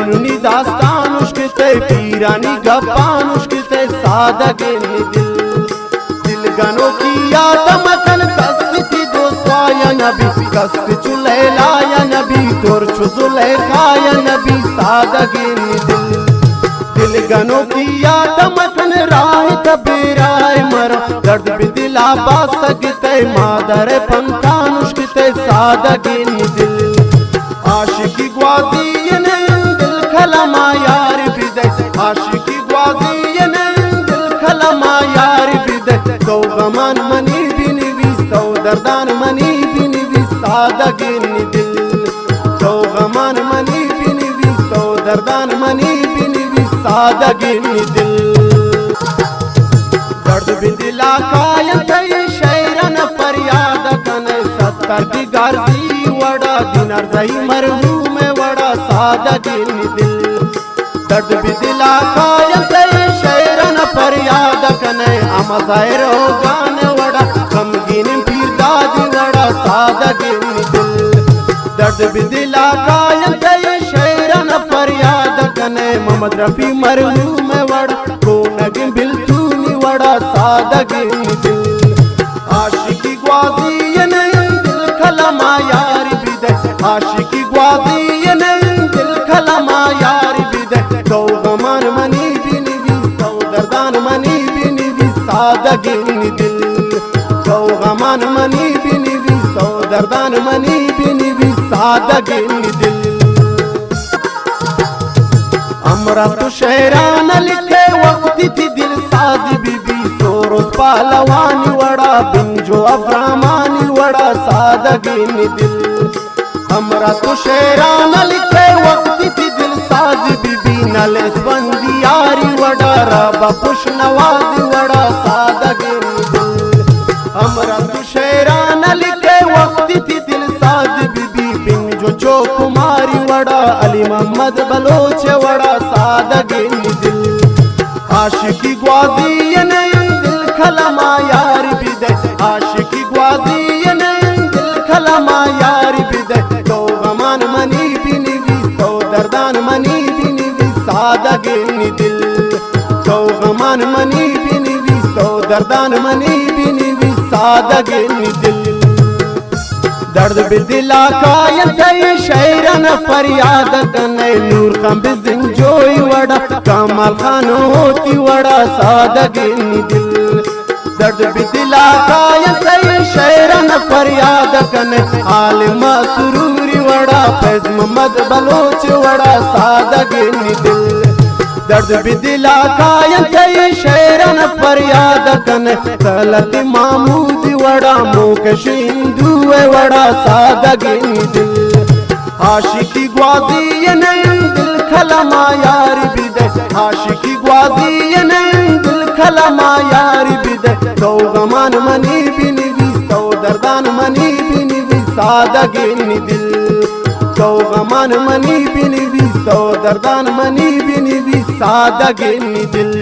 मजनूनी दास्तान उश्कते पीरानी गप्पान उश्कते सादगिनी दिल दिल गनो की याद मकन कस्ती दोस्ता या नबी कस्ती चुलैला या नबी तोर चुजुलेखा या नबी सादगिनी दिल दिल गनो की याद मकन राह कबीराय मरा दर्द भी दिला बा सकते मादर पंतान उश्कते सादगिनी दिल आशिकी ग्वाजी ने दिल खलमा यार बिदे आशिकी ग्वाजी ने दिल खलमा यार बिदे तो गमान मनी बिनी विस तो दर्दान मनी बिनी विस सादगिनी दिल तो गमान मनी बिनी विस तो दर्दान मनी बिनी विस सादगिनी दिल दर्द भी दिला कायम थे शैरन फरियाद कने सत्तर की गारजी वड़ा दिनार सही मरहूम वड़ा सादगिनी दिल दर्द भी दिला कायम थे शैरन फरियाद कने अमज़ाहिर हो गाने वड़ा गमगीन पीर दादी वड़ा सादगिनी दिल दर्द भी दिला कायम थे शैरन फरियाद कने मोहम्मद रफी मरहूम वड़ा कोनगिन बिल्तूनी वड़ा सादगिनी दिल आशिकी ग्वाजी ने दिल खलमा यार बिदे आशिकी ग्वाजी ने दिल खलमा यार बिदे तो गमान मनी बिनी विस तो दर्दान मनी बिनी विस सादगिनी दिल तो गमान मनी बिनी विस तो दर्दान मनी बिनी विस सादगिनी दिल अमरा तो शहरान लिखे वक्ती थी दिल साजी बीबी सोरोस पालवानी वड़ा बिंजो अब्रामानी वड़ा सादगिनी दिल हमरा तो शहरान लिखे वक्ती थी दिल साजी बीबी नलेस बंदी यारी वड़ा रबा खुश नवाजी वड़ा सादगिनी दिल हमरा तो शहरान लिखे वक्ती थी दिल साजी बीबी बिंजो जो कुमारी वड़ा अली मोहम्मद बलोच वड़ा सादगिनी दिल आशिकी ग्वाजी ने दिल खलमा यार बिदे आशिकी ग्वाजी ने दिल खलमा यार बिदे तो गमान मनी बिनी विस तो दर्दान मनी बिनी विस सादगिनी दिल तो गमान मनी बिनी विस तो दर्दान मनी बिनी विस सादगिनी दिल दर्द भी दिला कायम थे शैरन फरियाद कने नूर कम जोई वड़ा कमाल खान होती वड़ा सादगिनी दिल दर्द भी दिला कायम थे शैरन फरियाद कने आलिम सुरूरी वड़ा फैज मोहम्मद बलोच वड़ा सादगिनी दिल दर्द भी दिला कायम थे शैरन फरियाद कने तलत मामूद वड़ा मोकश हिंदू वड़ा सादगिनी दिल आशिकी ग्वाजी ने दिल खलमा यार बिदे आशिकी ग्वाजी ने दिल खलमा यार बिदे तो गमान मनी बिनी विस तो दर्दान मनी बिनी विस सादगिनी दिल तो गमान मनी बिनी विस तो दर्दान मनी बिनी विस सादगिनी दिल।